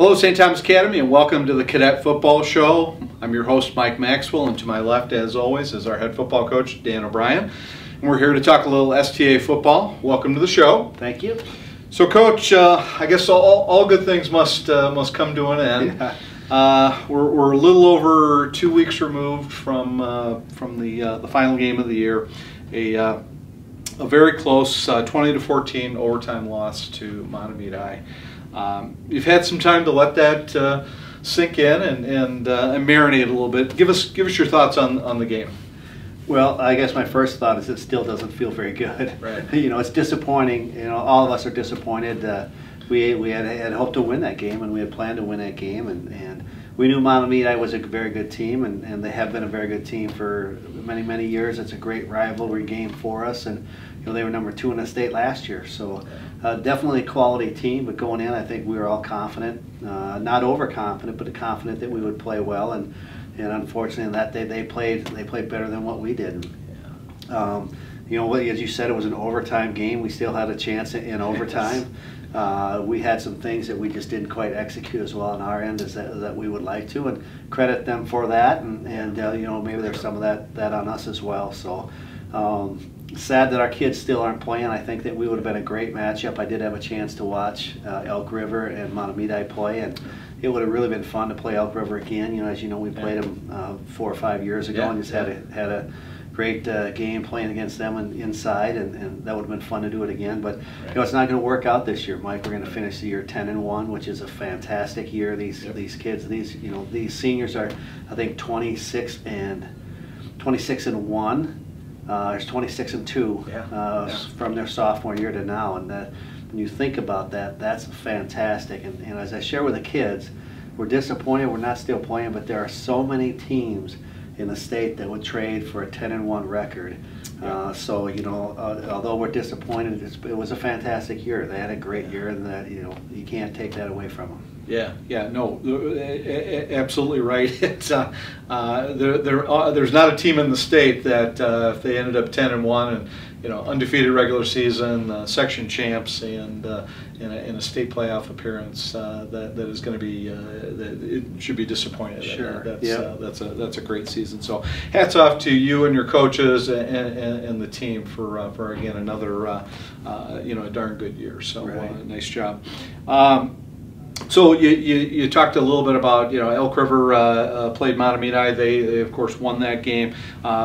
Hello, St. Thomas Academy, and welcome to the Cadet Football Show. I'm your host, Mike Maxwell, and to my left, as always, is our head football coach, Dan O'Brien. And we're here to talk a little STA football. Welcome to the show. Thank you. So, Coach, I guess all good things must come to an end. Yeah. We're a little over 2 weeks removed from the final game of the year. A very close 20-14 overtime loss to Mahtomedi. You've had some time to let that sink in and marinate a little bit. Give us your thoughts on the game. Well, I guess my first thought is it still doesn't feel very good. Right. You know, it's disappointing. You know, all of us are disappointed. We had hoped to win that game, and we had planned to win that game, and we knew Mahtomedi was a very good team, and they have been a very good team for many years. It's a great rivalry game for us, and you know, they were number 2 in the state last year, so definitely a quality team. But going in, I think we were all confident, not overconfident, but confident that we would play well. And unfortunately, that day they played better than what we did. Yeah. You know, as you said, it was an overtime game. We still had a chance in overtime. We had some things that we just didn't quite execute as well on our end as that we would like to, and credit them for that. And you know, maybe there's some of that on us as well. So. Sad that our kids still aren't playing. I think that we would have been a great matchup. I did have a chance to watch Elk River and Mahtomedi play, and it would have really been fun to play Elk River again. You know, as you know, we played them 4 or 5 years ago, and just had a great game playing against them inside, and that would have been fun to do it again. But you know, it's not going to work out this year, Mike. We're going to finish the year 10-1, which is a fantastic year. These kids, these seniors are, I think, 26 and 1. There's 26-2 from their sophomore year to now, and when you think about that, that's fantastic. And as I share with the kids, we're disappointed we're not still playing, but there are so many teams in the state that would trade for a 10-1 record. So you know, although we're disappointed, it was a fantastic year. They had a great year, and that, you know, you can't take that away from them. Yeah, no, absolutely right. It's there's not a team in the state that if they ended up 10-1 and you know, undefeated regular season, section champs, and in a state playoff appearance, that is going to be that it should be disappointed. Sure. That's a great season. So hats off to you and your coaches and the team for again another you know, a darn good year. So nice job. So you talked a little bit about, you know, Elk River played Mahtomedi. They of course won that game.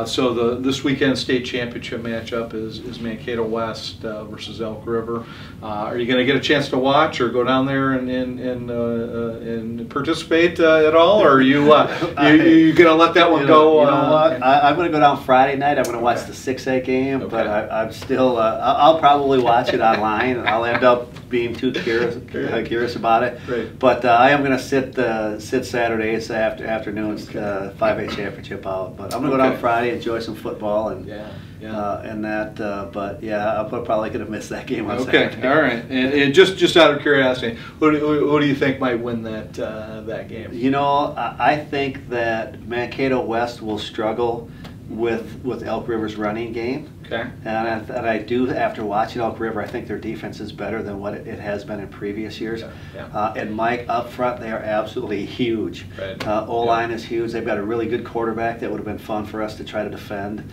So this weekend state championship matchup is Mankato West versus Elk River. Are you going to get a chance to watch or go down there and participate at all, or are you going to let that one go? You know what? I'm going to go down Friday night. I'm going to watch the 6A game, but I'm still. I'll probably watch it online, and I'll end up being too curious about it. Right. But I am going to sit Saturdays afternoons, 5A championship out. But I'm going to go down Friday, enjoy some football, and that. But yeah, I'm probably going to miss that game on Saturday. All right. And just out of curiosity, who do you think might win that game? You know, I think that Mankato West will struggle with Elk River's running game. Okay. And I do, after watching Elk River, I think their defense is better than what it has been in previous years. And Mike, up front, they are absolutely huge. Right. O-line is huge. They've got a really good quarterback that would have been fun for us to try to defend.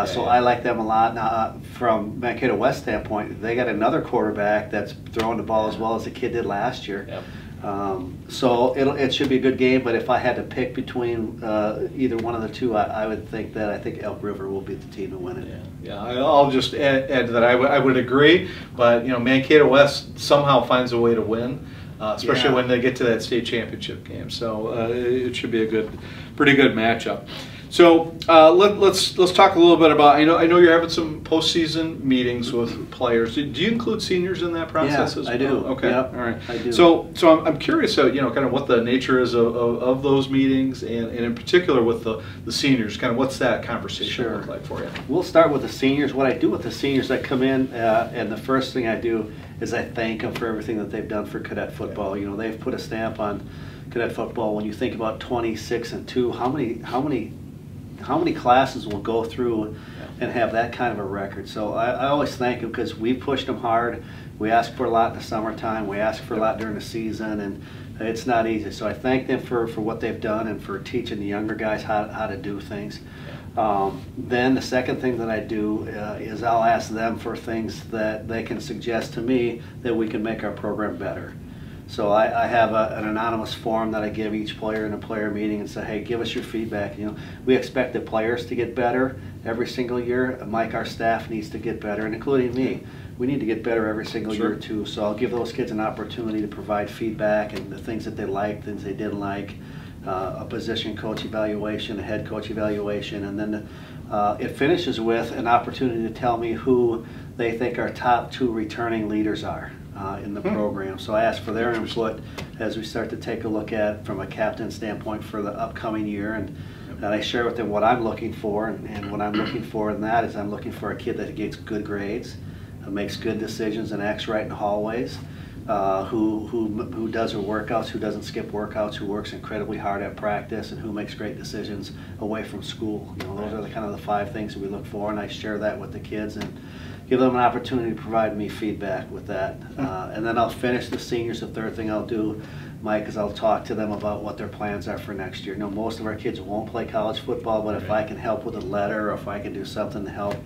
So I like them a lot. Now, from Mankato West standpoint, they got another quarterback that's throwing the ball as well as the kid did last year. So it should be a good game, but if I had to pick between either one of the two, I would think that I think Elk River will be the team to win it. Yeah. I'll just add to that. I would agree, but you know, Mankato West somehow finds a way to win, especially when they get to that state championship game. So it should be a pretty good matchup. So let's talk a little bit about. I know you're having some postseason meetings with players. Do you include seniors in that process as well? I do. Okay, yep, all right. I do. So I'm curious, you know, kind of what the nature is of those meetings, and in particular with the seniors. Kind of what's that conversation look like for you? We'll start with the seniors. What I do with the seniors, I come in and the first thing I do is I thank them for everything that they've done for cadet football. You know, they've put a stamp on cadet football. When you think about 26-2, how many classes will go through and have that kind of a record? So I always thank them because we pushed them hard. We ask for a lot in the summertime. We ask for a lot during the season, and It's not easy. So I thank them for what they've done and for teaching the younger guys how to do things. Then the second thing that I do is I'll ask them for things that they can suggest to me that we can make our program better. So I have an anonymous form that I give each player in a player meeting and say, hey, give us your feedback. We expect the players to get better every single year. Mike, our staff needs to get better, and including me. We need to get better every single year too. So I'll give those kids an opportunity to provide feedback and the things that they liked, things they didn't like, a position coach evaluation, a head coach evaluation, and then it finishes with an opportunity to tell me who they think our top 2 returning leaders are in the program. So I ask for their input as we start to take a look at from a captain standpoint for the upcoming year, and I share with them what I'm looking for, and what I'm looking for in that is I'm looking for a kid that gets good grades, makes good decisions and acts right in hallways, who does her workouts, who doesn't skip workouts, who works incredibly hard at practice, and who makes great decisions away from school. Those are kind of the 5 things that we look for, and I share that with the kids and give them an opportunity to provide me feedback with that. And then I'll finish the seniors. The third thing I'll do, Mike, is I'll talk to them about what their plans are for next year. Most of our kids won't play college football, but if I can help with a letter, or if I can do something to help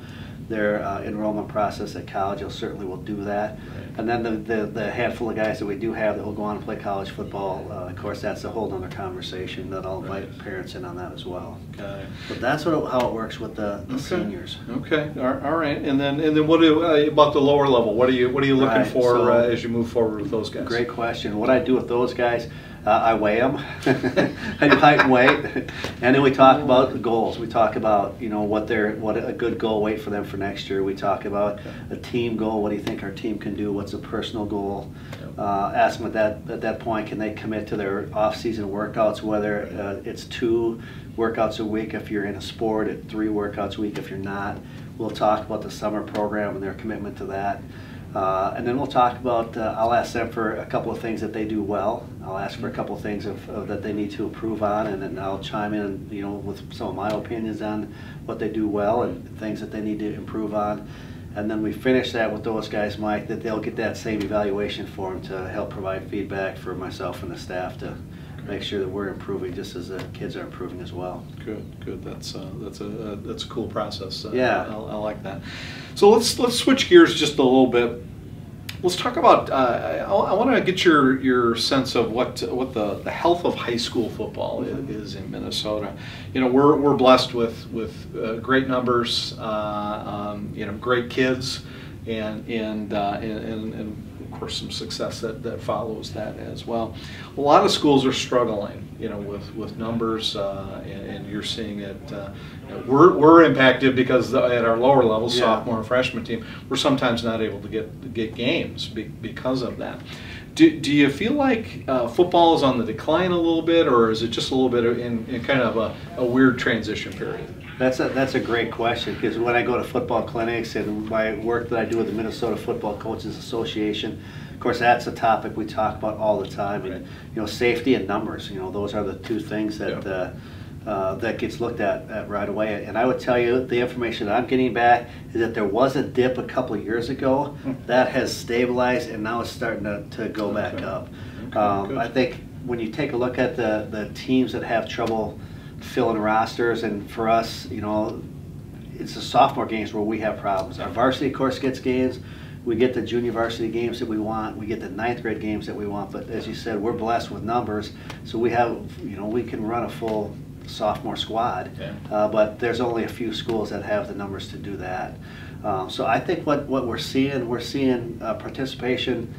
their enrollment process at college, I certainly will do that. And then the handful of guys that we do have that will go on and play college football, of course, that's a whole other conversation that I'll invite parents in on that as well. Got it. But that's how it works with the seniors. Okay. All right. And then what about the lower level? What are you looking for as you move forward with those guys? Great question. What I do with those guys, I weigh them. I do height and weight, and then we talk about the goals. We talk about what a good goal weight for them for next year. We talk about a team goal. What do you think our team can do? What's a personal goal? Ask them at that point, can they commit to their off-season workouts? Whether it's 2 workouts a week if you're in a sport, at 3 workouts a week if you're not. We'll talk about the summer program and their commitment to that. And then we'll talk about, I'll ask them for a couple of things that they do well. I'll ask for a couple of things that they need to improve on, and then I'll chime in, with some of my opinions on what they do well and things that they need to improve on. And then we finish that with those guys, Mike, that they'll get that same evaluation form to help provide feedback for myself and the staff to make sure that we're improving just as the kids are improving as well. Good. That's a cool process. Yeah, I like that. So let's switch gears just a little bit. Let's talk about. I want to get your sense of what the health of high school football is in Minnesota. We're blessed with great numbers, great kids, and of course some success that follows that as well. A lot of schools are struggling, with numbers, and you're seeing it. We're impacted because at our lower levels, sophomore and freshman team, we're sometimes not able to get games because of that. Do you feel like football is on the decline a little bit, or is it just a little bit in kind of a weird transition period? That's a great question, because when I go to football clinics and my work that I do with the Minnesota Football Coaches Association, of course that's a topic we talk about all the time. And safety and numbers, those are the 2 things that that gets looked at right away. And I would tell you the information that I'm getting back is that there was a dip a couple of years ago that has stabilized, and now it's starting to go back up. I think when you take a look at the teams that have trouble filling rosters, and for us, it's the sophomore games where we have problems. Our varsity, of course, gets games. We get the junior varsity games that we want. We get the 9th grade games that we want. But as you said, we're blessed with numbers, so we have, we can run a full sophomore squad. But there's only a few schools that have the numbers to do that. So I think what we're seeing participation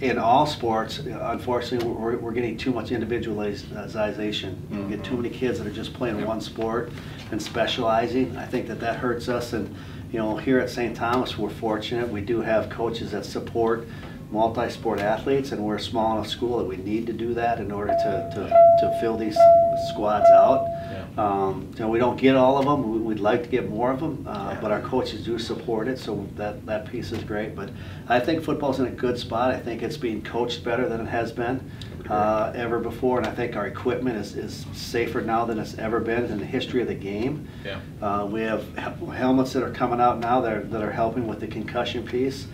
in all sports. Unfortunately, we're getting too much individualization. We get too many kids that are just playing one sport and specializing. I think that hurts us. And here at St. Thomas, we're fortunate. We do have coaches that support multi-sport athletes, and we're a small enough school that we need to do that in order to fill these squads out. We don't get all of them. We'd like to get more of them, but our coaches do support it, so that piece is great. But I think football's in a good spot. I think it's being coached better than it has been ever before, and I think our equipment is safer now than it's ever been in the history of the game. We have helmets that are coming out now that are helping with the concussion piece.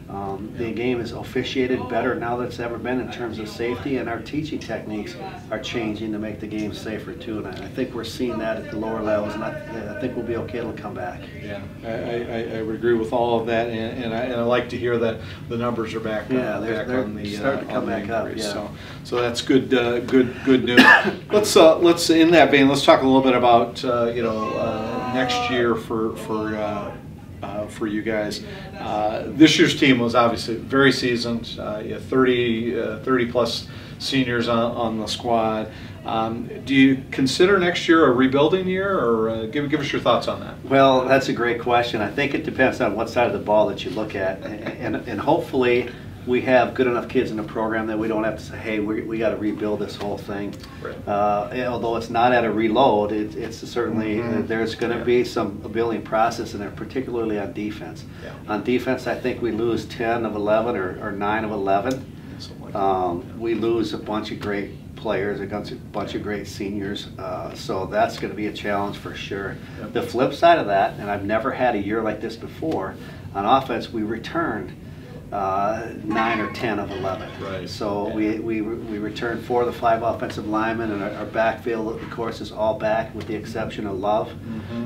The game is officiated better now than it's ever been in terms of safety, and our teaching techniques are changing to make the game safer too. And I think we're seeing that at the lower levels, and I think we'll be okay to come back. Yeah, I would agree with all of that, and I like to hear that the numbers are back. Yeah, they're on the, starting to come back up. Yeah. So that's good news. Let's in that vein, let's talk a little bit about next year for you guys. This year's team was obviously very seasoned. You have 30 plus seniors on the squad. Do you consider next year a rebuilding year, or give us your thoughts on that? Well, that's a great question. I think it depends on what side of the ball that you look at, and hopefully we have good enough kids in the program that we don't have to say, hey, we got to rebuild this whole thing. Right. Although it's not at a reload, it's certainly there's going to be some building process in there, particularly on defense. Yeah. On defense, I think we lose 10 of 11 or 9 of 11. We lose a bunch of great players, a bunch of great seniors, so that's going to be a challenge for sure. Yep. The flip side of that, and I've never had a year like this before, on offense we returned 9 or 10 of 11. Right. So yeah. we returned 4 of the 5 offensive linemen, and our backfield, of course, is all back with the exception of Love.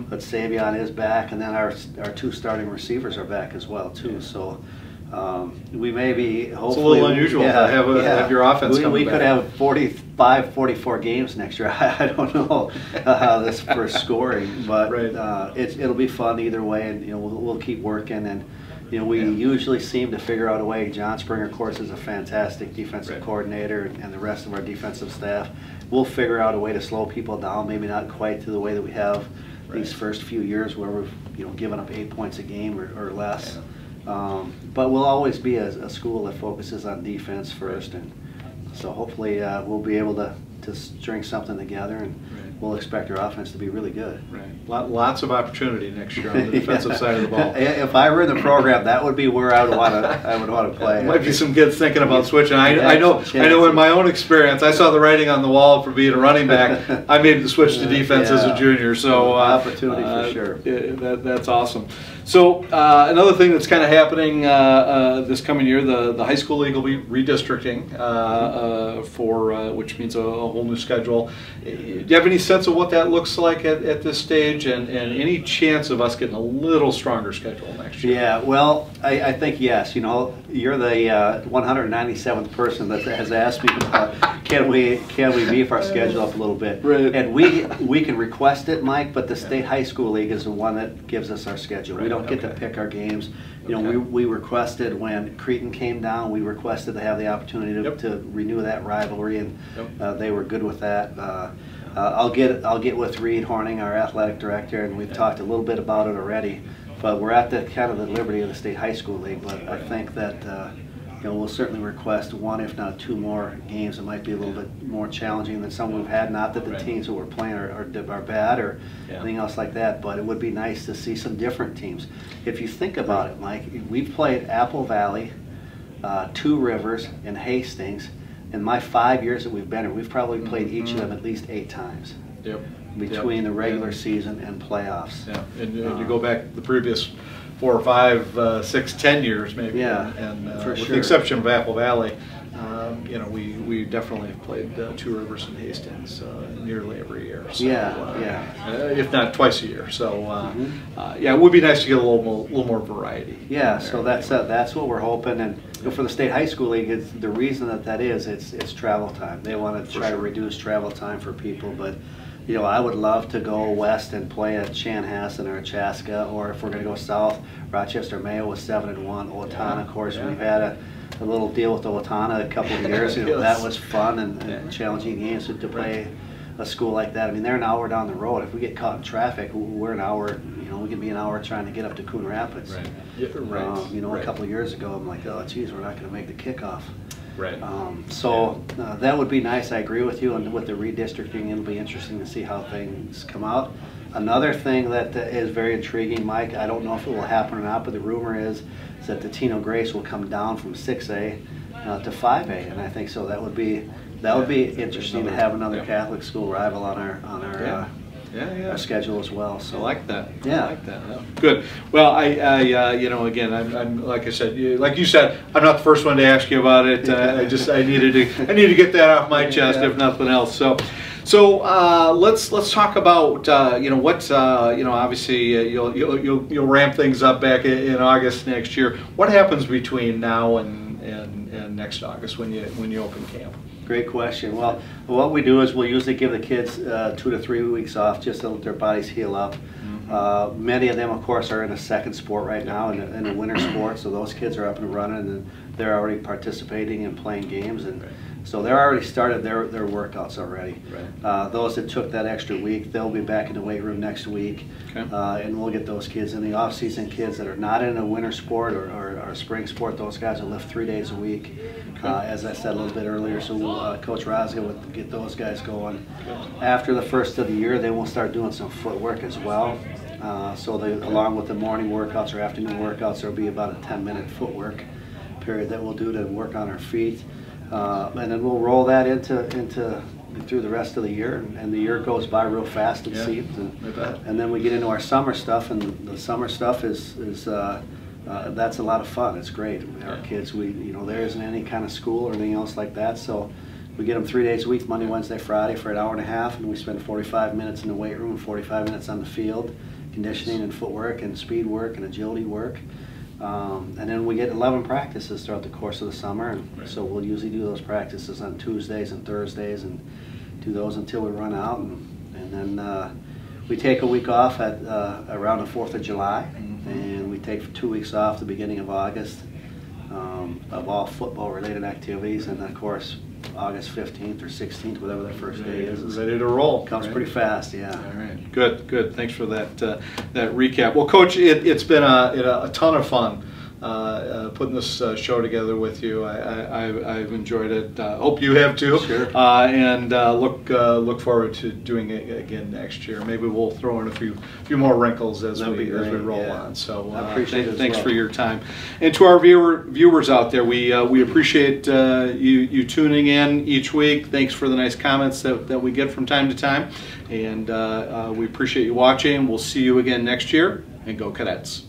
But Savion is back, and then our 2 starting receivers are back as well too. So we may be hopefully. It's a little unusual to have your offense coming we back. could have 45, 44 games next year. I don't know this for scoring, but right. It'll be fun either way, and we'll keep working, and we usually seem to figure out a way. John Springer, of course, is a fantastic defensive coordinator, and the rest of our defensive staff. We'll figure out a way to slow people down, maybe not quite to the way that we have these first few years where we've given up 8 points a game or less. But we'll always be a school that focuses on defense first, and so hopefully we'll be able to string something together, and we'll expect our offense to be really good. Right. Lots of opportunity next year on the defensive side of the ball. If I were in the program, that would be where I would want to play. There might be some kids thinking about switching. I know in my own experience, I saw the writing on the wall for being a running back. I made the switch to defense as a junior. So opportunity for sure. That's awesome. So another thing that's kind of happening this coming year, the high school league will be redistricting which means a whole new schedule. Do you have any sense of what that looks like at this stage, and any chance of us getting a little stronger schedule next year? Yeah, well, I think yes. You're the 197th person that has asked me can we beef our schedule up a little bit? Right. And we can request it, Mike, but the state high school league is the one that gives us our schedule. We don't get to pick our games. We requested when Cretan came down, we requested to have the opportunity to renew that rivalry, and they were good with that. I'll get with Reed Horning, our athletic director, and we've talked a little bit about it already. But we're at the kind of the liberty of the state high school league. But I think that we'll certainly request 1, if not 2 more games. It might be a little bit more challenging than some we've had. Not that the teams that we're playing are bad or anything else like that, but it would be nice to see some different teams. If you think about it, Mike, we've played Apple Valley, 2 Rivers, and Hastings. In my 5 years that we've been here, we've probably played each of them at least 8 times. Between the regular season and playoffs. Yeah, and you go back the previous 4 or 5, 6, 10 years maybe. Yeah, and for with sure. the exception of Apple Valley, we definitely have played 2 Rivers and Hastings nearly every year. So, if not twice a year. So it would be nice to get a little more variety. Yeah, so that's what we're hoping, and for the state high school league, the reason that is it's travel time. They want to try to reduce travel time for people, but. I would love to go west and play at Chanhassen or Chaska, or if we're going to go south, Rochester Mayo was 7-1. Owatonna, of course, we've had a little deal with Owatonna a couple of years. That was fun and challenging games to play a school like that. I mean, they're an hour down the road. If we get caught in traffic, we're an hour. We can be an hour trying to get up to Coon Rapids. Right. A couple of years ago, I'm like, oh, geez, we're not going to make the kickoff. Right. That would be nice. I agree with you, and with the redistricting, it'll be interesting to see how things come out. Another thing that is very intriguing, Mike, I don't know if it will happen or not, but the rumor is that the Tino Grace will come down from 6A to 5A, and I think so. That would be interesting to have another Catholic school rival on our our schedule as well. So I like that. Yeah. I like that. Yeah. Good. Well, I you know, again, I'm like I said, like you said, I'm not the first one to ask you about it. I need to get that off my chest, if nothing else. So let's talk about you know, what you know, obviously you'll ramp things up back in August next year. What happens between now and next August when you open camp? Great question. Well, what we do is we'll usually give the kids 2 to 3 weeks off just to let their bodies heal up. Many of them, of course, are in a second sport right now, in a winter sport, so those kids are up and running, and they're already participating and playing games, and so they're already started their workouts already. Those that took that extra week, they'll be back in the weight room next week, and we'll get those kids. In the off-season kids that are not in a winter sport or a spring sport, those guys will lift 3 days a week. As I said a little bit earlier, so Coach Rosga will get those guys going. After the first of the year, then we'll start doing some footwork as well. So along with the morning workouts or afternoon workouts, there will be about a 10-minute footwork period that we'll do to work on our feet. And then we'll roll that into through the rest of the year, and the year goes by real fast, it seems. And then we get into our summer stuff, and the summer stuff is that's a lot of fun. It's great. Our kids, you know, there isn't any kind of school or anything else like that, so we get them 3 days a week, Monday, Wednesday, Friday, for an hour and a half, and we spend 45 minutes in the weight room and 45 minutes on the field, conditioning and footwork and speed work and agility work. And then we get 11 practices throughout the course of the summer, and so we'll usually do those practices on Tuesdays and Thursdays and do those until we run out, and then we take a week off at around the 4th of July, and we take 2 weeks off the beginning of August of all football related activities, and of course August 15th or 16th, whatever that first day is. Ready to roll. Comes pretty fast, yeah. All right, good. Thanks for that recap. Well, Coach, it's been a ton of fun putting this show together with you. I've enjoyed it. Hope you have too. Sure. And look forward to doing it again next year. Maybe we'll throw in a few more wrinkles as we roll on. So I appreciate it. Thanks for your time. And to our viewers out there, we appreciate you tuning in each week. Thanks for the nice comments that we get from time to time. And we appreciate you watching. We'll see you again next year. And go Cadets.